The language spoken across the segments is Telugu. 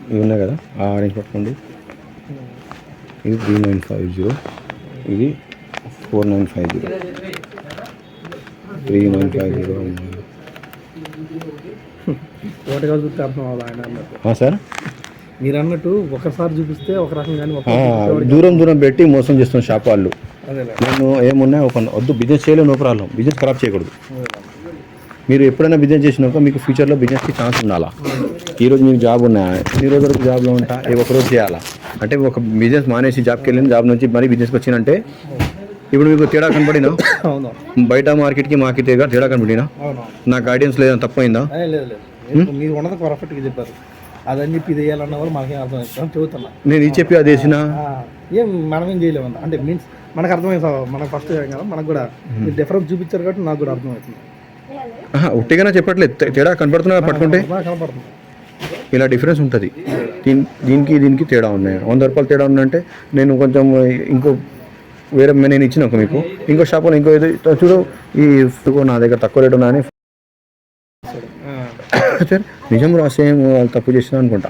ఇవి ఉన్నాయి కదా ఆ ఆరెంజ్ పట్టుకోండి. ఇది 3950, ఇది 4950. 3950 ఒకటిగా చూస్తే అర్థం అవ్వాలి ఆయన అన్నట్టు. సార్ మీరు అన్నట్టు ఒకసారి చూపిస్తే ఒక రకం కానీ దూరం దూరం పెట్టి మోసం చేస్తున్న షాప్ వాళ్ళు. అదేలే నేను ఏమున్నా ఒక వద్దు బిజినెస్ చేయలేను, నో ప్రాబ్లం, బిజినెస్ ఖరాబ్ చేయకూడదు. మీరు ఎప్పుడైనా బిజినెస్ చేసినాక మీకు ఫ్యూచర్లో బిజినెస్కి ఛాన్స్ ఉండాలా. ఈరోజు మీకు జాబ్ ఉన్నాయా, ఈ రోజు వరకు జాబ్లో ఉంటా, ఒకరోజు చేయాలా అంటే ఒక బిజినెస్ మానేసి జాబ్కి వెళ్ళిన జాబ్ నుంచి మరీ బిజినెస్కి వచ్చినంటే ఇప్పుడు మీకు తేడా కనపడినా, అవును బయట మార్కెట్కి తేడా కనపడినా, అవును నా గైడెన్స్ లేదా తప్పైందా? లేదు లేదు మీరు ఉన్నది పర్ఫెక్ట్గా చెప్పారు. అదని చెప్పి ఇది వేయాలన్న వాళ్ళు మనకేం అర్థం అవుతుంది చెబుతున్నా. నేను ఇది చెప్పి అది వేసినా ఏం మనమేం చేయలేమన్నా అంటే మీన్స్ మనకు అర్థమైంది. మనకు ఫస్ట్ కదా మనకు కూడా మీరు డిఫరెన్స్ చూపించారు కాబట్టి నాకు కూడా అర్థమవుతుంది. ఉట్టిగానే చెప్పట్లేదు, తేడా కనపడుతున్నా పట్టుకుంటే కనపడుతుంది. ఇలా డిఫరెన్స్ ఉంటుంది. దీనికి తేడా ఉన్నాయి. 100 రూపాయలు తేడా ఉందంటే నేను కొంచెం ఇంకో వేరే నేను ఇచ్చిన మీకు ఇంకో షాప్లో ఇంకో ఏదో చూడు ఈ నా దగ్గర తక్కువ రేటు ఉన్నా అని నిజం రాసేం వాళ్ళు తప్పు చేసిన అనుకుంటా.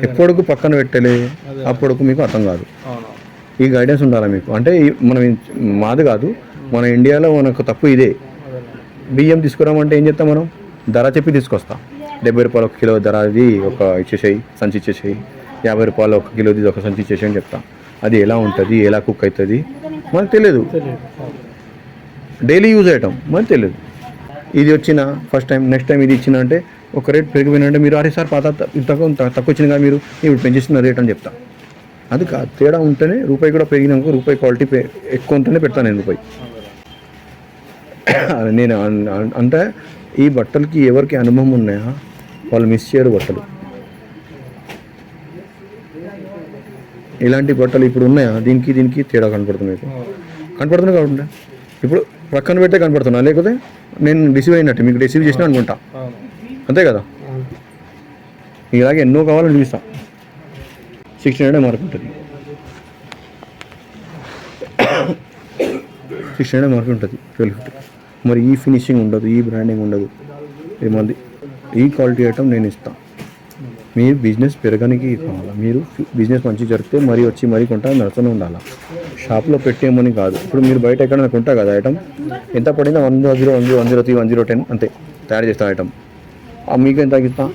ఎప్పటికు పక్కన పెట్టలే అప్పటికు మీకు అర్థం కాదు. ఈ గైడెన్స్ ఉండాలి మీకు. అంటే మనం మాది కాదు, మన ఇండియాలో మనకు తప్పు ఇదే. బియ్యం తీసుకురామంటే ఏం చేస్తాం మనం, ధర చెప్పి తీసుకొస్తాం. 70 రూపాయలు 1 కిలో ధర అది ఒక ఇచ్చేసేయి, సంచి ఇచ్చేసేయి. 50 రూపాయలు 1 కిలోది ఒక సంచి ఇచ్చేసేయి అని చెప్తాం. అది ఎలా ఉంటుంది, ఎలా కుక్ అవుతుంది మనకు తెలియదు. డైలీ యూజ్ అయ్యటం మనకు తెలియదు. ఇది వచ్చిన ఫస్ట్ టైం, నెక్స్ట్ టైం ఇది ఇచ్చిన అంటే ఒక రేట్ పెరిగిపోయినంటే మీరు అరే సార్ పాత తక్కువ వచ్చిన కానీ మీరు ఇప్పుడు పెంచేస్తున్న రేట్ అని చెప్తా. అది కాదు, తేడా ఉంటేనే రూపాయి కూడా పెరిగినాక రూపాయి క్వాలిటీ ఎక్కువ ఉంటేనే పెడతాను నేను రూపాయి. నేను అంటే ఈ బట్టలకి ఎవరికి అనుభవం ఉన్నాయా వాళ్ళు మిస్ చేయరు బట్టలు. ఇలాంటి బట్టలు ఇప్పుడు ఉన్నాయా, దీనికి తేడా కనపడుతుంది. కనపడుతున్నాయి కాబట్టి ఇప్పుడు పక్కన పెట్టే కనపడుతున్నా, లేకపోతే నేను రిసీవ్ అయినట్టు మీకు రిసీవ్ చేసినా అనుకుంటా, అంతే కదా. ఇలాగే ఎన్నో కావాలని చూపిస్తాం. 1600 మార్క్ ఉంటుంది, 1600 మార్క్ ఉంటుంది 1250. మరి ఈ ఫినిషింగ్ ఉండదు, ఈ బ్రాండింగ్ ఉండదు, ఏమంది ఈ క్వాలిటీ ఐటమ్ నేను ఇస్తాను. మీరు బిజినెస్ పెరగడానికి కావాలా, మీరు బిజినెస్ మంచి జరిగితే మరీ వచ్చి మరీ కొంటా నడుస్తూనే ఉండాలా. షాప్లో పెట్టేమని కాదు. ఇప్పుడు మీరు బయట ఎక్కడైనా కొంటా కదా ఐటమ్, ఎంత పడిందో 100, 103, 110 అంతే తయారు చేస్తా ఐటమ్. మీకు ఎంత తగ్గిస్తా